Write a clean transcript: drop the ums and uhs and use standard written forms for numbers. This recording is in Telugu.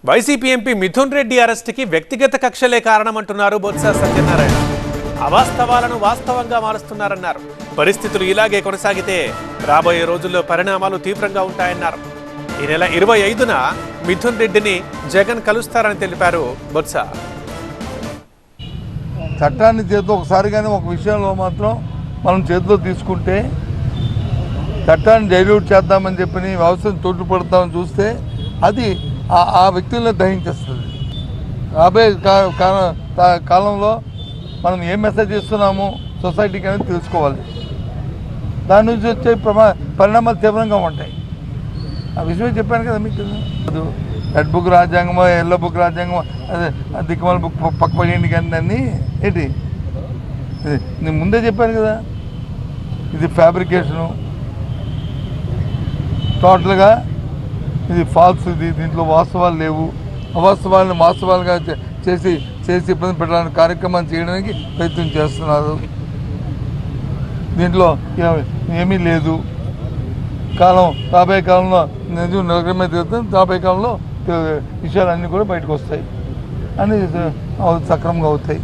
వైసీపీ ఎంపీ మిథున్ రెడ్డి అరెస్టుకి వ్యక్తిగత కక్షలే కారణమంటున్నారు బొత్స సత్యనారాయణ. అవాస్తవాలను వాస్తవంగా మారుస్తున్నారన్నారు. పరిస్థితులు ఇలాగే కొనసాగితే రాబోయే రోజుల్లో పరిణామాలు తీవ్రంగా ఉంటాయన్నారు. ఈ నెల 25న మిథున్ రెడ్డిని జగన్ కలుస్తారని తెలిపారు బొత్స. చట్టాన్ని చేతిలో ఒకసారి కానీ ఒక విషయంలో మాత్రం మనం చేతిలో తీసుకుంటే చట్టాన్ని డైల్యూట్ చేద్దామని చెప్పి వ్యవస్థను తోడ్పడతామని చూస్తే అది ఆ వ్యక్తులను దహించేస్తుంది. రాబోయే కాలంలో మనం ఏం మెసేజ్ ఇస్తున్నాము సొసైటీకి అనేది తెలుసుకోవాలి. దాని నుంచి వచ్చే పరిణామాలు తీవ్రంగా ఉంటాయి. ఆ విషయం చెప్పాను కదా మీకు. రెడ్ బుక్ రాజ్యాంగమో ఎల్లో బుక్ రాజ్యాంగమో అదే దిక్కుమాల బుక్ పక్కపడి కానీ ఏంటి నేను ముందే చెప్పాను కదా, ఇది ఫ్యాబ్రికేషను, టోటల్గా ఇది ఫాల్స్, ఇది దీంట్లో వాస్తవాలు లేవు. అవాస్తవాలను వాస్తవాలుగా చేసి ఇబ్బంది పెట్టడానికి కార్యక్రమాన్ని చేయడానికి ప్రయత్నం చేస్తున్నారు. దీంట్లో ఏమీ లేదు. రాబోయే కాలంలో నిజం నిలకడమే తిరుగుతుంది. రాబోయే కాలంలో విషయాలన్నీ కూడా బయటకు వస్తాయి, అన్నీ సక్రమంగా అవుతాయి.